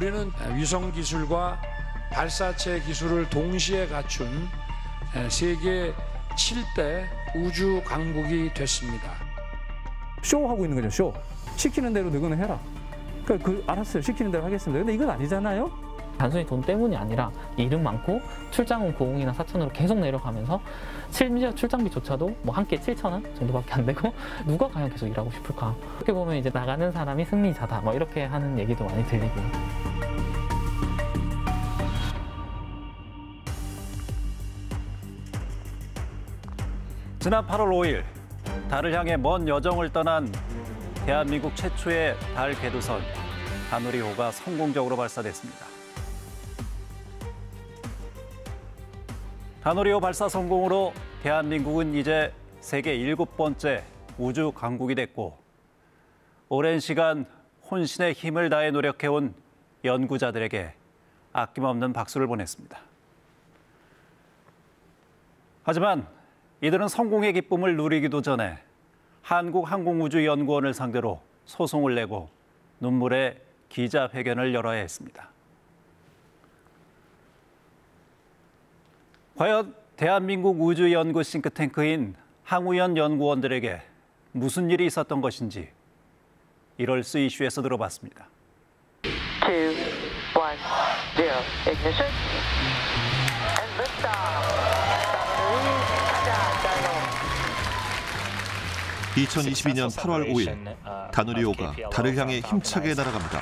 우리는 위성 기술과 발사체 기술을 동시에 갖춘 세계 7대 우주 강국이 됐습니다. 쇼하고 있는 거죠, 쇼. 시키는 대로 너희는 해라. 그러니까 알았어요, 시키는 대로 하겠습니다. 근데 이건 아니잖아요? 단순히 돈 때문이 아니라 이름 많고 출장은 고흥이나 사천으로 계속 내려가면서 심지어 출장비조차도 뭐 한 끼에 7,000원 정도밖에 안 되고 누가 과연 계속 일하고 싶을까? 어떻게 보면 이제 나가는 사람이 승리자다 뭐 이렇게 하는 얘기도 많이 들리고. 지난 8월 5일 달을 향해 먼 여정을 떠난 대한민국 최초의 달 궤도선 다누리호가 성공적으로 발사됐습니다. 다누리호 발사 성공으로 대한민국은 이제 세계 7번째 우주 강국이 됐고 오랜 시간 혼신의 힘을 다해 노력해온 연구자들에게 아낌없는 박수를 보냈습니다. 하지만 이들은 성공의 기쁨을 누리기도 전에 한국항공우주연구원을 상대로 소송을 내고 눈물의 기자회견을 열어야 했습니다. 과연 대한민국 우주연구 싱크탱크인 항우연 연구원들에게 무슨 일이 있었던 것인지 이럴수 이슈에서 들어봤습니다. 2, 1, 0, ignition, and liftoff. 2022년 8월 5일 다누리호가 달을 향해 힘차게 날아갑니다.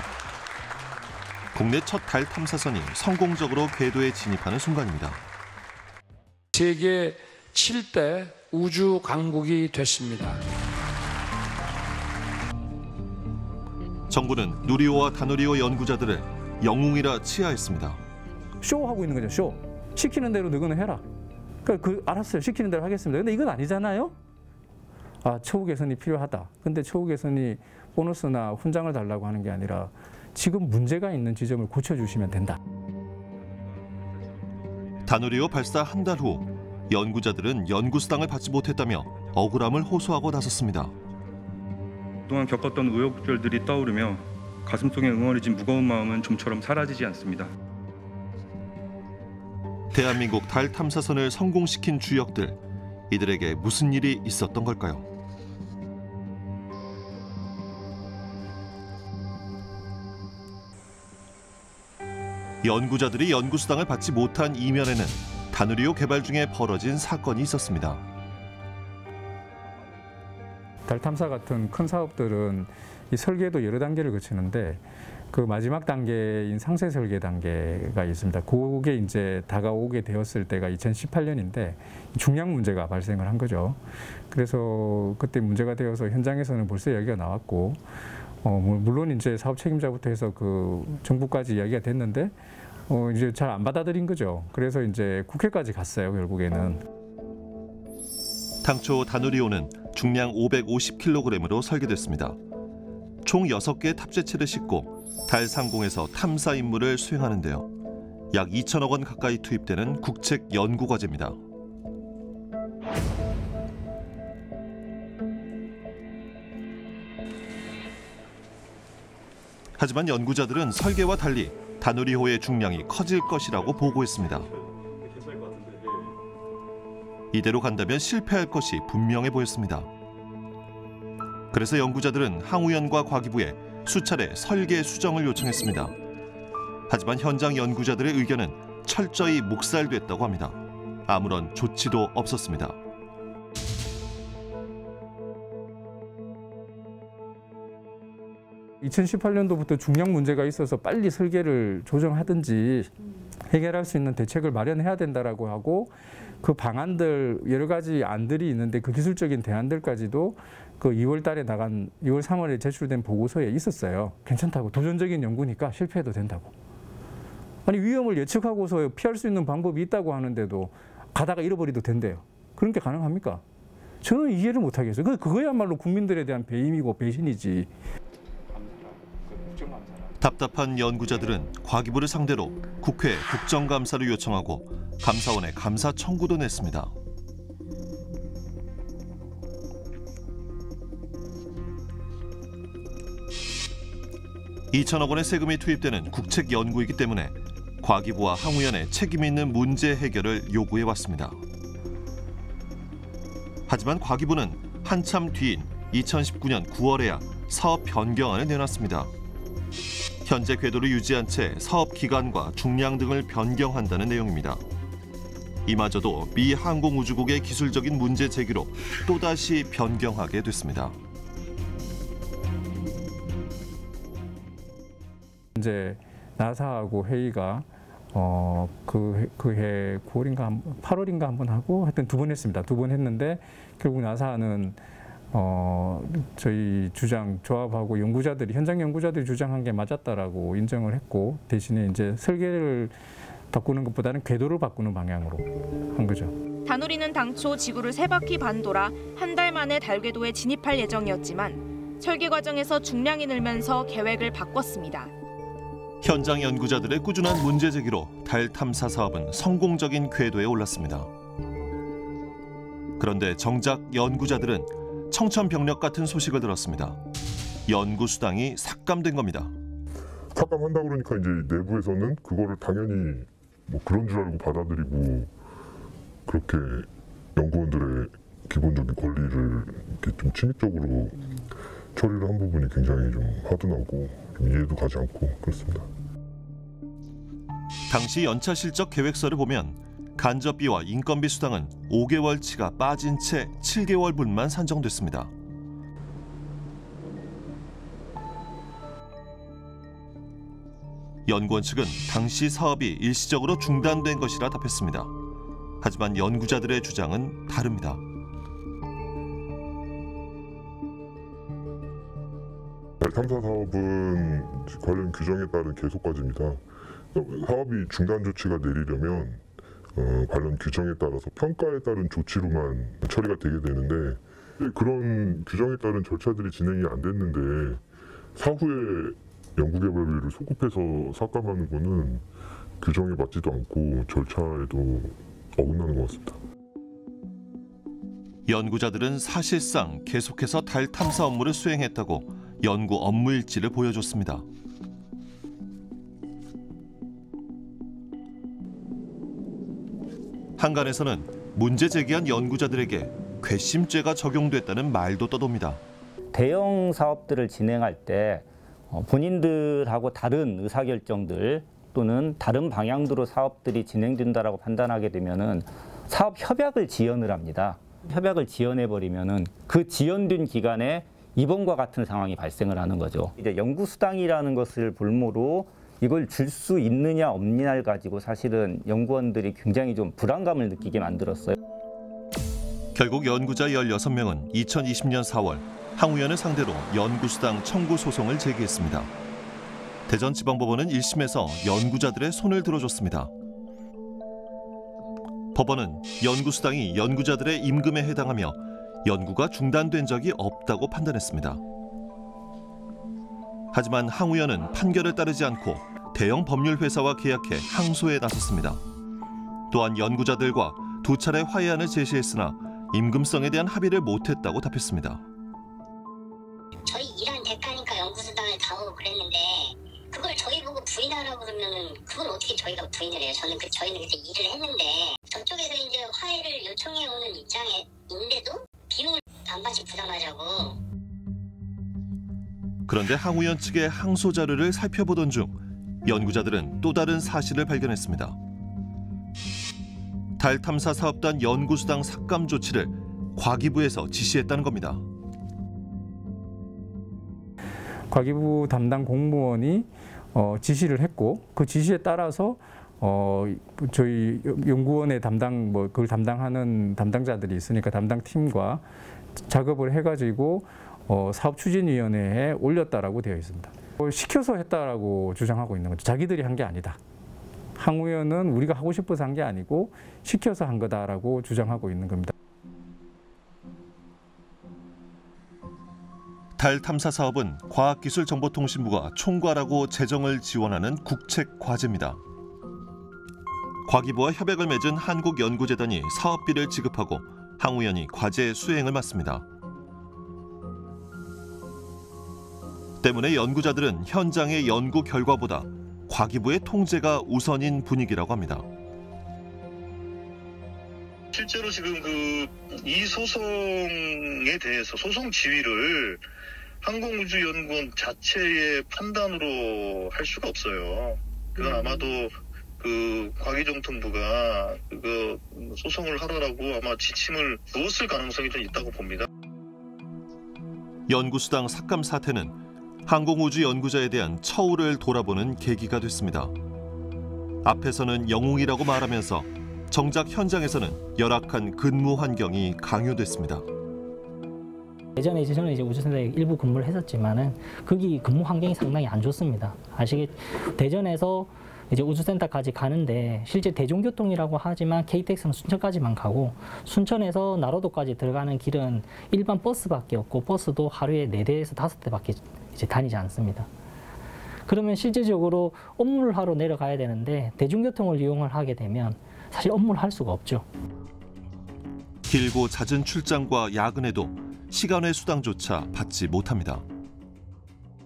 국내 첫 달 탐사선이 성공적으로 궤도에 진입하는 순간입니다. 세계 7대 우주 강국이 됐습니다. 정부는 누리호와 다누리호 연구자들을 영웅이라 치하했습니다. 쇼하고 있는 거죠, 쇼. 시키는 대로 너희는 해라. 그러니까 알았어요, 시키는 대로 하겠습니다. 근데 이건 아니잖아요? 처우 개선이 필요하다. 근데 처우 개선이 보너스나 훈장을 달라고 하는 게 아니라 지금 문제가 있는 지점을 고쳐주시면 된다. 다누리호 발사 한 달 후 연구자들은 연구수당을 받지 못했다며 억울함을 호소하고 나섰습니다. 그동안 겪었던 우여곡절들이 떠오르며 가슴속에 응어리진 무거운 마음은 좀처럼 사라지지 않습니다. 대한민국 달 탐사선을 성공시킨 주역들, 이들에게 무슨 일이 있었던 걸까요? 연구자들이 연구수당을 받지 못한 이면에는 다누리호 개발 중에 벌어진 사건이 있었습니다. 달 탐사 같은 큰 사업들은 이 설계도 여러 단계를 거치는데 그 마지막 단계인 상세 설계 단계가 있습니다. 그게 이제 다가오게 되었을 때가 2018년인데 중량 문제가 발생을 한 거죠. 그래서 그때 문제가 되어서 현장에서는 벌써 이야기가 나왔고, 물론 이제 사업 책임자부터 해서 그 정부까지 이야기가 됐는데 이제 잘 안 받아들인 거죠. 그래서 이제 국회까지 갔어요, 결국에는. 당초 다누리호는 중량 550kg으로 설계됐습니다. 총 6개의 탑재체를 싣고 달 상공에서 탐사 임무를 수행하는데요. 약 2천억 원 가까이 투입되는 국책 연구 과제입니다. 하지만 연구자들은 설계와 달리 다누리호의 중량이 커질 것이라고 보고했습니다. 이대로 간다면 실패할 것이 분명해 보였습니다. 그래서 연구자들은 항우연과 과기부에 수차례 설계 수정을 요청했습니다. 하지만 현장 연구자들의 의견은 철저히 묵살됐다고 합니다. 아무런 조치도 없었습니다. (2018년도부터) 중량 문제가 있어서 빨리 설계를 조정하든지 해결할 수 있는 대책을 마련해야 된다라고 하고, 그 방안들 여러 가지 안들이 있는데 그 기술적인 대안들까지도 그 2월 달에 나간 2월 3월에 제출된 보고서에 있었어요. 괜찮다고, 도전적인 연구니까 실패해도 된다고. 아니 위험을 예측하고서 피할 수 있는 방법이 있다고 하는데도 가다가 잃어버려도 된대요. 그런 게 가능합니까? 저는 이해를 못 하겠어요. 그거야말로 국민들에 대한 배임이고 배신이지. 답답한 연구자들은 과기부를 상대로 국회 국정감사를 요청하고 감사원에 감사 청구도 냈습니다. 2천억 원의 세금이 투입되는 국책 연구이기 때문에 과기부와 항우연의 책임 있는 문제 해결을 요구해 왔습니다. 하지만 과기부는 한참 뒤인 2019년 9월에야 사업 변경안을 내놨습니다. 현재 궤도를 유지한 채 사업 기간과 중량 등을 변경한다는 내용입니다. 이마저도 미 항공우주국의 기술적인 문제 제기로 또다시 변경하게 됐습니다. 이제 나사하고 회의가 그해 9월인가 8월인가 한번 하고 하여튼 2번 했습니다. 2번 했는데 결국 나사는 저희 주장 조합하고 연구자들이 현장 연구자들이 주장한 게 맞았다라고 인정을 했고 대신에 이제 설계를 바꾸는 것보다는 궤도를 바꾸는 방향으로 한 거죠. 다누리는 당초 지구를 3바퀴 반 돌아 한 달 만에 달 궤도에 진입할 예정이었지만 설계 과정에서 중량이 늘면서 계획을 바꿨습니다. 현장 연구자들의 꾸준한 문제 제기로 달 탐사 사업은 성공적인 궤도에 올랐습니다. 그런데 정작 연구자들은 청천벽력 같은 소식을 들었습니다. 연구 수당이 삭감된 겁니다. 삭감한다 그러니까 이제 내부에서는 그거를 당연히 뭐 그런 줄 알고 받아들이고 그렇게 연구원들의 기본적인 권리를 이렇게 좀 침입적으로 처리를 한 부분이 굉장히 좀 화도 좀 이해도 가지 않고 그렇습니다. 당시 연차 실적 계획서를 보면 간접비와 인건비 수당은 5개월치가 빠진 채 7개월분만 산정됐습니다. 연구원 측은 당시 사업이 일시적으로 중단된 것이라 답했습니다. 하지만 연구자들의 주장은 다릅니다. 달 탐사 사업은 관련 규정에 따른 계속 과제입니다. 사업이 중단 조치가 내리려면 관련 규정에 따라서 평가에 따른 조치로만 처리가 되게 되는데 그런 규정에 따른 절차들이 진행이 안 됐는데 사후에 연구개발비를 소급해서 삭감하는 거는 규정에 맞지도 않고 절차에도 어긋나는 것 같습니다. 연구자들은 사실상 계속해서 달 탐사 업무를 수행했다고 연구 업무 일지를 보여줬습니다. 한간에서는 문제 제기한 연구자들에게 괘씸죄가 적용됐다는 말도 떠돕니다. 대형 사업들을 진행할 때 본인들하고 다른 의사결정들 또는 다른 방향으로 사업들이 진행된다라고 판단하게 되면은 사업 협약을 지연을 합니다. 협약을 지연해버리면은 그 지연된 기간에 이번과 같은 상황이 발생을 하는 거죠. 이제 연구수당이라는 것을 볼모로 이걸 줄 수 있느냐 없느냐를 가지고 사실은 연구원들이 굉장히 좀 불안감을 느끼게 만들었어요. 결국 연구자 16명은 2020년 4월 항우연을 상대로 연구수당 청구 소송을 제기했습니다. 대전지방법원은 1심에서 연구자들의 손을 들어줬습니다. 법원은 연구수당이 연구자들의 임금에 해당하며 연구가 중단된 적이 없다고 판단했습니다. 하지만 항우연은 판결을 따르지 않고 대형 법률 회사와 계약해 항소에 나섰습니다. 또한 연구자들과 2차례 화해안을 제시했으나 임금성에 대한 합의를 못했다고 답했습니다. 저희 일한 대가니까 연구수당을 다오고 그랬는데 그걸 저희 보고 부인하라고 그러면은 그걸 어떻게 저희가 부인을 해요? 저희는 그때 일을 했는데 저쪽에서 이제 화해를 요청해 오는 입장인데도 비용을 반반씩 부담하자고. 그런데 항우연 측의 항소 자료를 살펴보던 중 연구자들은 또 다른 사실을 발견했습니다. 달 탐사 사업단 연구수당 삭감 조치를 과기부에서 지시했다는 겁니다. 과기부 담당 공무원이 지시를 했고 그 지시에 따라서 저희 연구원의 그걸 담당하는 담당자들이 있으니까 담당 팀과 작업을 해가지고 사업추진위원회에 올렸다라고 되어 있습니다. 시켜서 했다라고 주장하고 있는 거죠. 자기들이 한 게 아니다. 항우연은 우리가 하고 싶어서 한 게 아니고 시켜서 한 거다라고 주장하고 있는 겁니다. 달 탐사 사업은 과학기술정보통신부가 총괄하고 재정을 지원하는 국책 과제입니다. 과기부와 협약을 맺은 한국연구재단이 사업비를 지급하고 항우연이 과제 수행을 맡습니다. 때문에 연구자들은 현장의 연구 결과보다 과기부의 통제가 우선인 분위기라고 합니다. 실제로 지금 이 소송에 대해서 소송 지휘를 항공우주연구원 자체의 판단으로 할 수가 없어요. 그건 아마도 과기정통부가 소송을 하라라고 아마 지침을 주었을 가능성이 좀 있다고 봅니다. 연구수당 삭감 사태는 항공우주 연구자에 대한 처우를 돌아보는 계기가 됐습니다. 앞에서는 영웅이라고 말하면서 정작 현장에서는 열악한 근무 환경이 강요됐습니다. 예전에 저는 우주센터에 일부 근무를 했었지만은 거기 근무 환경이 상당히 안 좋습니다. 대전에서 우주센터까지 가는데 실제 대중교통이라고 하지만 KTX는 순천까지만 가고 순천에서 나로도까지 들어가는 길은 일반 버스밖에 없고 버스도 하루에 4대에서 5대밖에 다니지 않습니다. 그러면 실제적으로 업무를 하러 내려가야 되는데 대중교통을 이용을 하게 되면 사실 업무를 할 수가 없죠. 길고 잦은 출장과 야근에도 시간외 수당조차 받지 못합니다.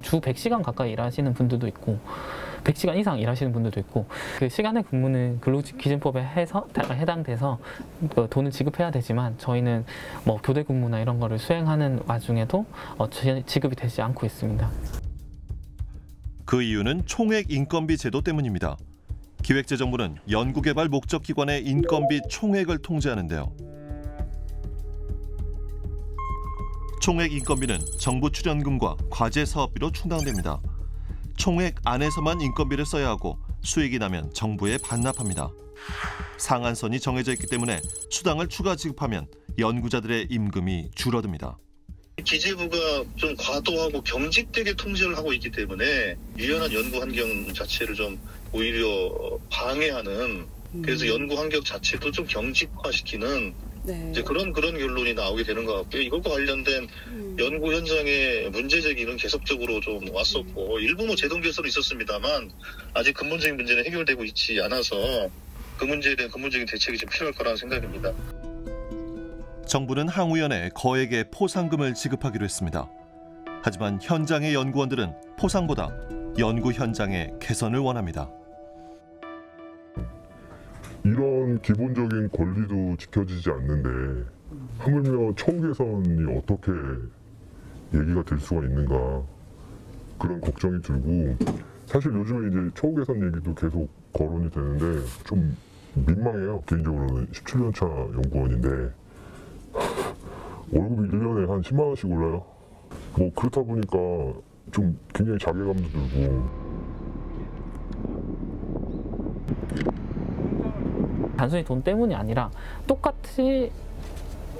주 100시간 가까이 일하시는 분들도 있고 100시간 이상 일하시는 분들도 있고 그 시간의 근무는 근로기준법에 해당돼서 돈을 지급해야 되지만 저희는 뭐 교대 근무나 이런 거를 수행하는 와중에도 지급이 되지 않고 있습니다. 그 이유는 총액 인건비 제도 때문입니다. 기획재정부는 연구개발 목적기관의 인건비 총액을 통제하는데요. 총액 인건비는 정부 출연금과 과제 사업비로 충당됩니다. 총액 안에서만 인건비를 써야 하고 수익이 나면 정부에 반납합니다. 상한선이 정해져 있기 때문에 수당을 추가 지급하면 연구자들의 임금이 줄어듭니다. 기재부가 좀 과도하고 경직되게 통제를 하고 있기 때문에 유연한 연구 환경 자체를 좀 오히려 방해하는 그래서 연구 환경 자체도 좀 경직화시키는 이제 그런 결론이 나오게 되는 것 같고요. 이것과 관련된 연구 현장의 문제 제기는 계속적으로 좀 왔었고 일부 제동 개선은 있었습니다만 아직 근본적인 문제는 해결되고 있지 않아서 그 문제에 대한 근본적인 대책이 좀 필요할 거라는 생각입니다. 정부는 항우연에 거액의 포상금을 지급하기로 했습니다. 하지만 현장의 연구원들은 포상보다 연구 현장의 개선을 원합니다. 이런 기본적인 권리도 지켜지지 않는데 하물며 처우 개선이 어떻게 얘기가 될 수가 있는가 그런 걱정이 들고 사실 요즘에 이제 처우 개선 얘기도 계속 거론이 되는데 좀 민망해요. 개인적으로는 17년 차 연구원인데 월급이 1년에 한 10만 원씩 올라요. 뭐 그렇다 보니까 좀 굉장히 자괴감도 들고 단순히 돈 때문이 아니라 똑같이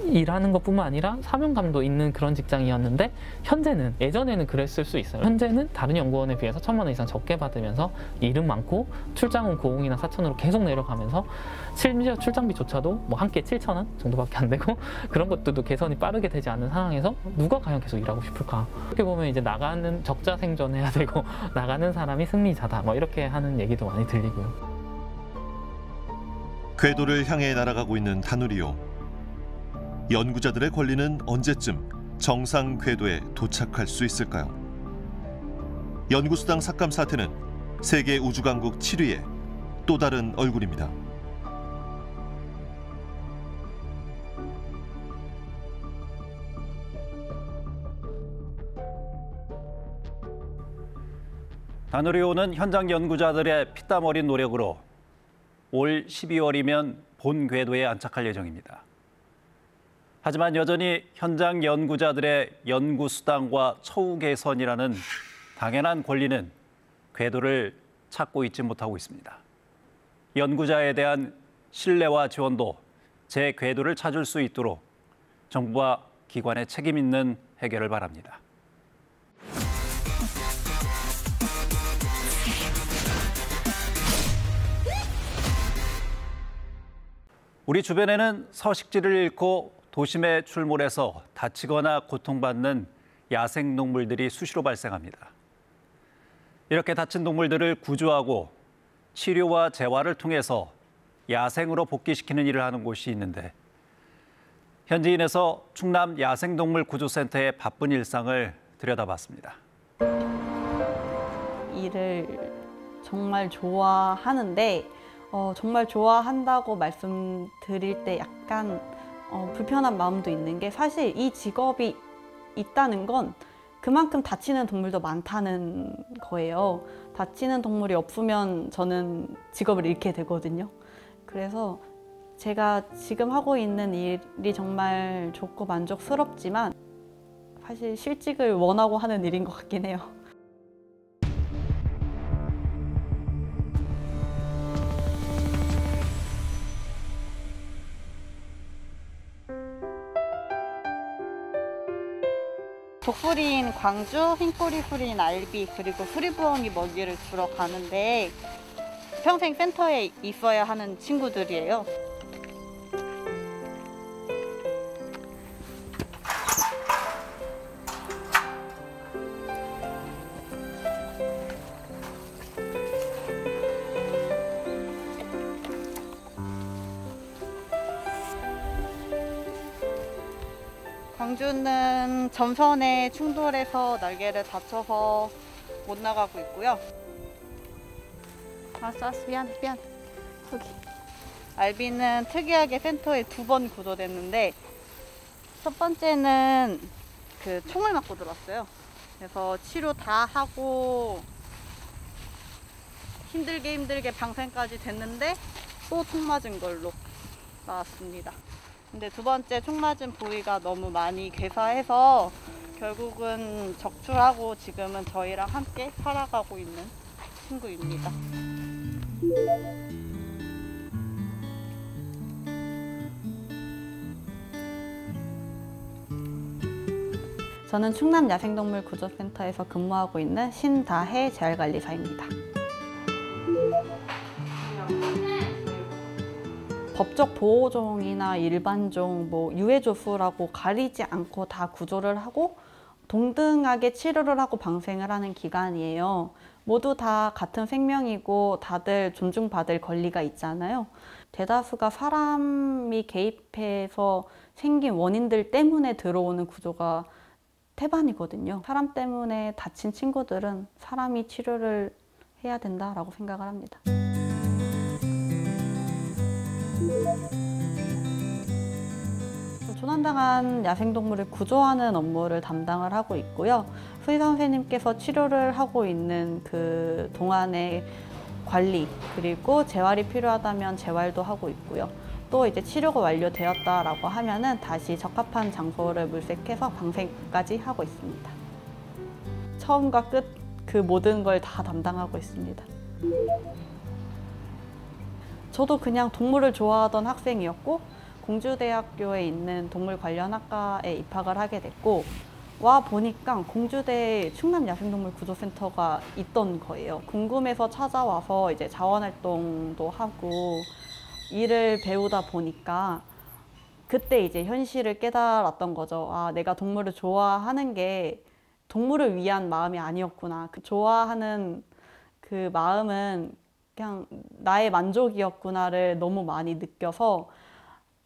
일하는 것뿐만 아니라 사명감도 있는 그런 직장이었는데 현재는 예전에는 그랬을 수 있어요. 현재는 다른 연구원에 비해서 1,000만 원 이상 적게 받으면서 일은 많고 출장은 고흥이나 사천으로 계속 내려가면서 심지어 출장비조차도 뭐 한 끼에 7,000원 정도밖에 안 되고 그런 것들도 개선이 빠르게 되지 않는 상황에서 누가 과연 계속 일하고 싶을까? 이렇게 보면 이제 나가는 적자 생존해야 되고 나가는 사람이 승리자다 뭐 이렇게 하는 얘기도 많이 들리고요. 궤도를 향해 날아가고 있는 다누리호. 연구자들의 권리는 언제쯤 정상 궤도에 도착할 수 있을까요? 연구수당 삭감 사태는 세계 우주강국 7위의 또 다른 얼굴입니다. 다누리호는 현장 연구자들의 피땀 어린 노력으로 올 12월이면 본 궤도에 안착할 예정입니다. 하지만 여전히 현장 연구자들의 연구 수당과 처우 개선이라는 당연한 권리는 궤도를 찾고 있지 못하고 있습니다. 연구자에 대한 신뢰와 지원도 제 궤도를 찾을 수 있도록 정부와 기관의 책임 있는 해결을 바랍니다. 우리 주변에는 서식지를 잃고 도심에 출몰해서 다치거나 고통받는 야생동물들이 수시로 발생합니다. 이렇게 다친 동물들을 구조하고 치료와 재활을 통해서 야생으로 복귀시키는 일을 하는 곳이 있는데 현지인에서 충남 야생동물 구조센터의 바쁜 일상을 들여다봤습니다. 일을 정말 좋아하는데 정말 좋아한다고 말씀드릴 때 약간 불편한 마음도 있는 게 사실 이 직업이 있다는 건 그만큼 다치는 동물도 많다는 거예요. 다치는 동물이 없으면 저는 직업을 잃게 되거든요. 그래서 제가 지금 하고 있는 일이 정말 좋고 만족스럽지만 사실 실직을 원하고 하는 일인 것 같긴 해요. 독수리인 광주, 흰꼬리 수리인 알비, 그리고 수리부엉이 먹이를 주러 가는데 평생 센터에 있어야 하는 친구들이에요. 광주는 전선에 충돌해서 날개를 다쳐서 못 나가고 있고요. 알았어, 미안. 여기. 알비는 특이하게 센터에 2번 구조됐는데 첫 번째는 총을 맞고 들어왔어요. 그래서 치료 다 하고 힘들게 방생까지 됐는데 또 총 맞은 걸로 나왔습니다. 근데 2번째 총 맞은 부위가 너무 많이 괴사해서 결국은 적출하고 지금은 저희랑 함께 살아가고 있는 친구입니다. 저는 충남 야생동물구조센터에서 근무하고 있는 신다혜 재활관리사입니다. 법적 보호종이나 일반종, 유해조수라고 가리지 않고 다 구조를 하고 동등하게 치료를 하고 방생을 하는 기관이에요. 모두 다 같은 생명이고 다들 존중받을 권리가 있잖아요. 대다수가 사람이 개입해서 생긴 원인들 때문에 들어오는 구조가 태반이거든요. 사람 때문에 다친 친구들은 사람이 치료를 해야 된다라고 생각을 합니다. 조난당한 야생동물을 구조하는 업무를 담당을 하고 있고요. 수의사 선생님께서 치료를 하고 있는 그 동안의 관리, 그리고 재활이 필요하다면 재활도 하고 있고요. 또 이제 치료가 완료되었다라고 하면은 다시 적합한 장소를 물색해서 방생까지 하고 있습니다. 처음과 끝 그 모든 걸 다 담당하고 있습니다. 저도 그냥 동물을 좋아하던 학생이었고 공주대학교에 있는 동물 관련 학과에 입학을 하게 됐고 와 보니까 공주대에 충남야생동물구조센터가 있던 거예요. 궁금해서 찾아와서 이제 자원활동도 하고 일을 배우다 보니까 그때 이제 현실을 깨달았던 거죠. 아, 내가 동물을 좋아하는 게 동물을 위한 마음이 아니었구나. 그 좋아하는 그 마음은 그냥 나의 만족이었구나를 너무 많이 느껴서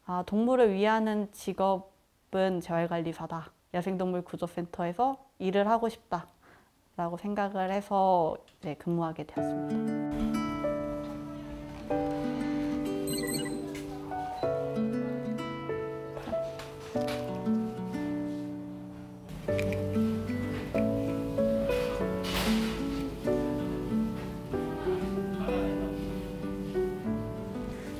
아, 동물을 위하는 직업은 재활관리사다. 야생동물구조센터에서 일을 하고 싶다라고 생각을 해서 이제 근무하게 되었습니다.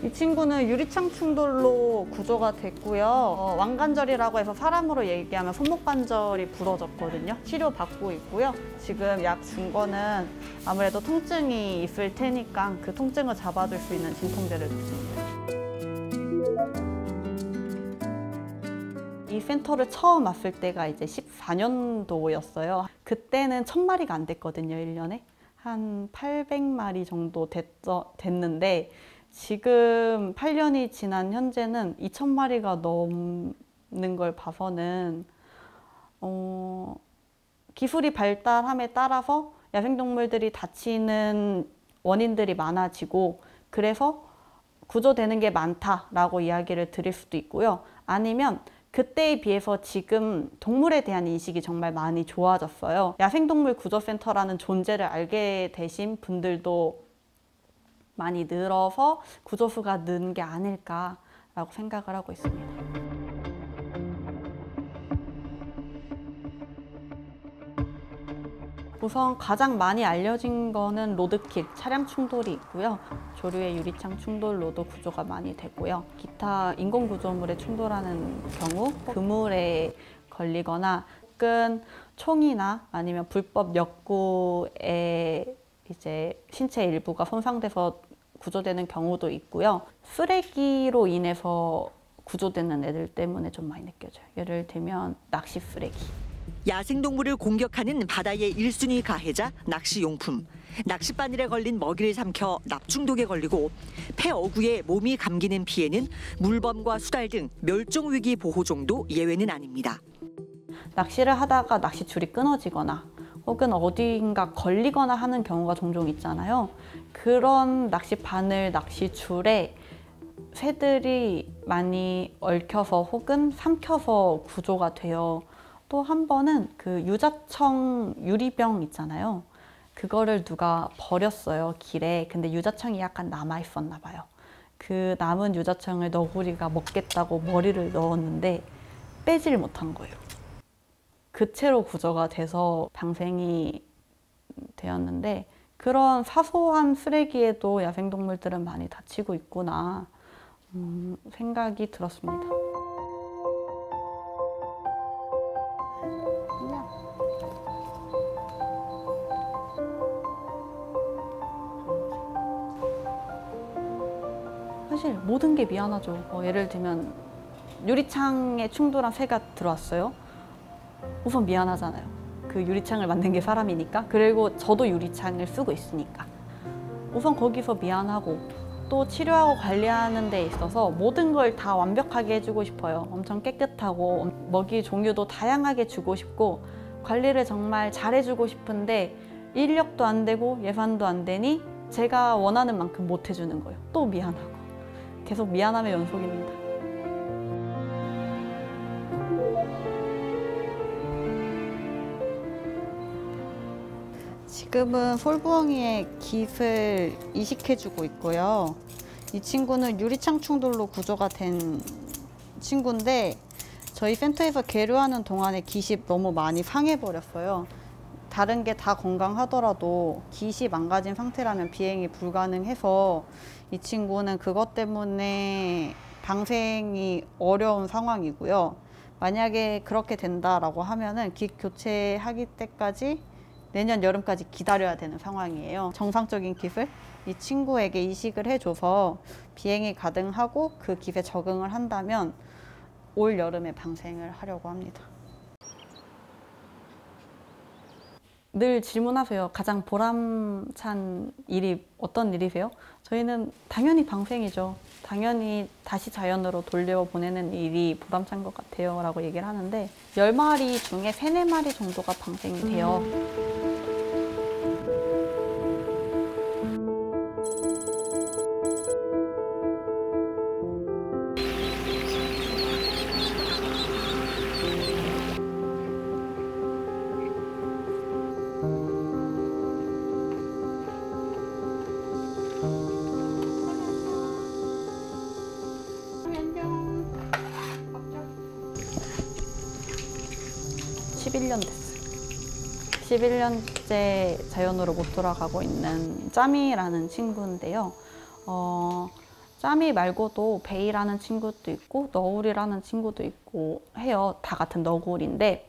이 친구는 유리창 충돌로 구조가 됐고요. 왕관절이라고 해서 사람으로 얘기하면 손목관절이 부러졌거든요. 치료받고 있고요. 지금 약 준 거는 아무래도 통증이 있을 테니까 그 통증을 잡아줄 수 있는 진통제를 줬습니다. 이 센터를 처음 왔을 때가 이제 14년도였어요. 그때는 1000마리가 안 됐거든요, 1년에. 한 800마리 정도 됐는데 지금 8년이 지난 현재는 2000마리가 넘는 걸 봐서는 기술이 발달함에 따라서 야생동물들이 다치는 원인들이 많아지고 그래서 구조되는 게 많다라고 이야기를 드릴 수도 있고요. 아니면 그때에 비해서 지금 동물에 대한 인식이 정말 많이 좋아졌어요. 야생동물 구조센터라는 존재를 알게 되신 분들도 많이 늘어서 구조수가 는 게 아닐까라고 생각을 하고 있습니다. 우선 가장 많이 알려진 거는 로드킬, 차량 충돌이 있고요. 조류의 유리창 충돌로도 구조가 많이 되고요. 기타 인공 구조물에 충돌하는 경우 그물에 걸리거나 혹은 총이나 아니면 불법 역구에 이제 신체 일부가 손상돼서 구조되는 경우도 있고요. 쓰레기로 인해서 구조되는 애들 때문에 좀 많이 느껴져요. 예를 들면 낚시 쓰레기. 야생동물을 공격하는 바다의 1순위 가해자 낚시용품. 낚싯바늘에 걸린 먹이를 삼켜 납중독에 걸리고 폐 어구에 몸이 감기는 피해는 물범과 수달 등 멸종위기 보호종도 예외는 아닙니다. 낚시를 하다가 낚싯줄이 끊어지거나 혹은 어딘가 걸리거나 하는 경우가 종종 있잖아요. 그런 낚싯바늘, 낚싯줄에 새들이 많이 얽혀서 혹은 삼켜서 구조가 돼요. 또 한 번은 그 유자청 유리병 있잖아요. 그거를 누가 버렸어요, 길에. 근데 유자청이 약간 남아 있었나 봐요. 그 남은 유자청을 너구리가 먹겠다고 머리를 넣었는데 빼질 못한 거예요. 그 채로 구조가 돼서 방생이 되었는데 그런 사소한 쓰레기에도 야생동물들은 많이 다치고 있구나 생각이 들었습니다. 사실 모든 게 미안하죠. 예를 들면 유리창에 충돌한 새가 들어왔어요. 우선 미안하잖아요. 그 유리창을 만든 게 사람이니까. 그리고 저도 유리창을 쓰고 있으니까. 우선 거기서 미안하고 또 치료하고 관리하는 데 있어서 모든 걸 다 완벽하게 해주고 싶어요. 엄청 깨끗하고 먹이 종류도 다양하게 주고 싶고 관리를 정말 잘해주고 싶은데 인력도 안 되고 예산도 안 되니 제가 원하는 만큼 못 해주는 거예요. 또 미안하고. 계속 미안함의 연속입니다. 지금은 솔부엉이의 깃을 이식해주고 있고요. 이 친구는 유리창 충돌로 구조가 된 친구인데 저희 센터에서 계류하는 동안에 깃이 너무 많이 상해버렸어요. 다른 게 다 건강하더라도 깃이 망가진 상태라면 비행이 불가능해서 이 친구는 그것 때문에 방생이 어려운 상황이고요. 만약에 그렇게 된다라고 하면은 깃 교체하기 때까지 내년 여름까지 기다려야 되는 상황이에요. 정상적인 깃을 이 친구에게 이식을 해줘서 비행이 가능하고 그 깃에 적응을 한다면 올 여름에 방생을 하려고 합니다. 늘 질문하세요. 가장 보람찬 일이 어떤 일이세요? 저희는 당연히 방생이죠. 당연히 다시 자연으로 돌려보내는 일이 보람찬 것 같아요 라고 얘기를 하는데 10마리 중에 3, 4마리 정도가 방생이 돼요. 됐어요. 11년째 자연으로 못 돌아가고 있는 짜미라는 친구인데요. 짜미 말고도 베이라는 친구도 있고 너구리라는 친구도 있고 해요. 다 같은 너구리인데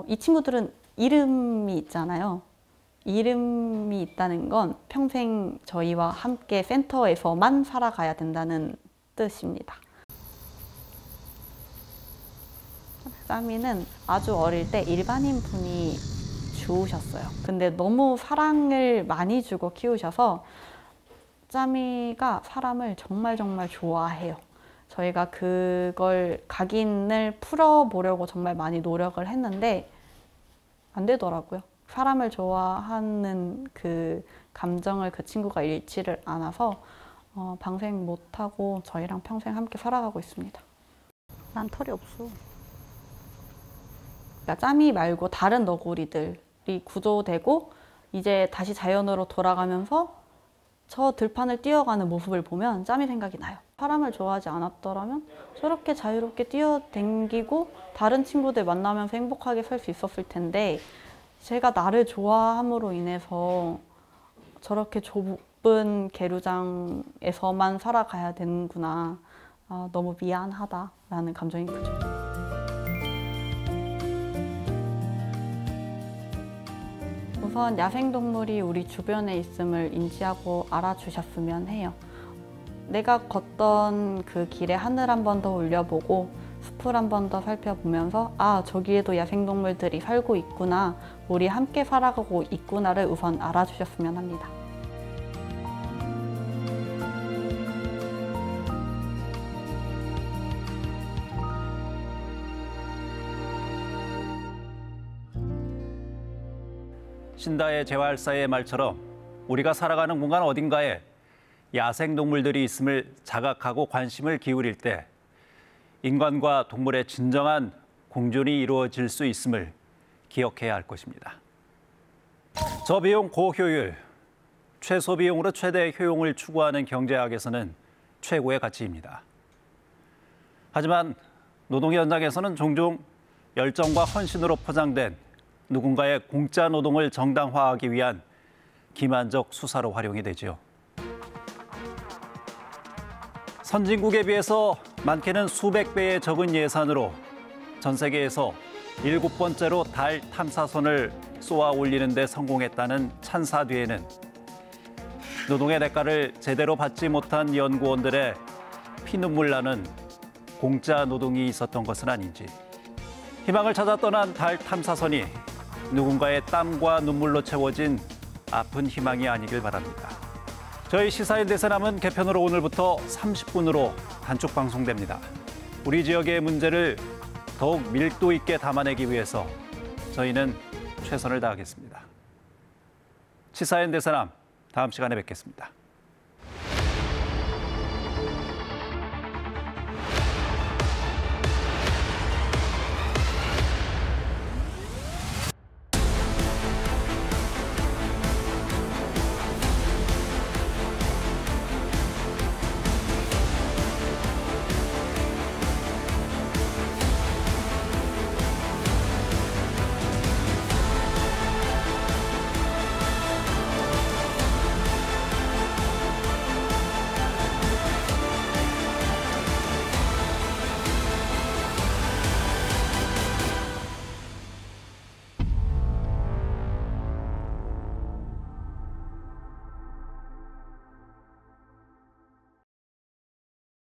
이 친구들은 이름이 있잖아요. 이름이 있다는 건 평생 저희와 함께 센터에서만 살아가야 된다는 뜻입니다. 짜미는 아주 어릴 때 일반인 분이 주우셨어요. 근데 너무 사랑을 많이 주고 키우셔서 짜미가 사람을 정말 좋아해요. 저희가 그걸 각인을 풀어보려고 정말 많이 노력을 했는데 안 되더라고요. 사람을 좋아하는 그 감정을 그 친구가 잃지를 않아서 방생 못하고 저희랑 평생 함께 살아가고 있습니다. 난 털이 없어. 그러니까 짬이 말고 다른 너구리들이 구조되고 이제 다시 자연으로 돌아가면서 저 들판을 뛰어가는 모습을 보면 짬이 생각이 나요. 사람을 좋아하지 않았더라면 저렇게 자유롭게 뛰어댕기고 다른 친구들 만나면서 행복하게 살 수 있었을 텐데 제가 나를 좋아함으로 인해서 저렇게 좁은 계류장에서만 살아가야 되는구나. 너무 미안하다라는 감정이 크죠. 우선 야생동물이 우리 주변에 있음을 인지하고 알아주셨으면 해요. 내가 걷던 그 길에 하늘 한 번 더 올려보고 숲을 한 번 더 살펴보면서 아, 저기에도 야생동물들이 살고 있구나, 우리 함께 살아가고 있구나를 우선 알아주셨으면 합니다. 신다의 재활사의 말처럼 우리가 살아가는 공간 어딘가에 야생동물들이 있음을 자각하고 관심을 기울일 때 인간과 동물의 진정한 공존이 이루어질 수 있음을 기억해야 할 것입니다. 저비용 고효율, 최소비용으로 최대 효용을 추구하는 경제학에서는 최고의 가치입니다. 하지만 노동 현장에서는 종종 열정과 헌신으로 포장된 누군가의 공짜 노동을 정당화하기 위한 기만적 수사로 활용이 되죠. 선진국에 비해서 많게는 수백 배의 적은 예산으로 전 세계에서 7번째로 달 탐사선을 쏘아 올리는 데 성공했다는 찬사 뒤에는 노동의 대가를 제대로 받지 못한 연구원들의 피눈물 나는 공짜 노동이 있었던 것은 아닌지, 희망을 찾아 떠난 달 탐사선이 누군가의 땀과 눈물로 채워진 아픈 희망이 아니길 바랍니다. 저희 시사인 대세남은 개편으로 오늘부터 30분으로 단축 방송됩니다. 우리 지역의 문제를 더욱 밀도 있게 담아내기 위해서 저희는 최선을 다하겠습니다. 시사인 대세남, 다음 시간에 뵙겠습니다.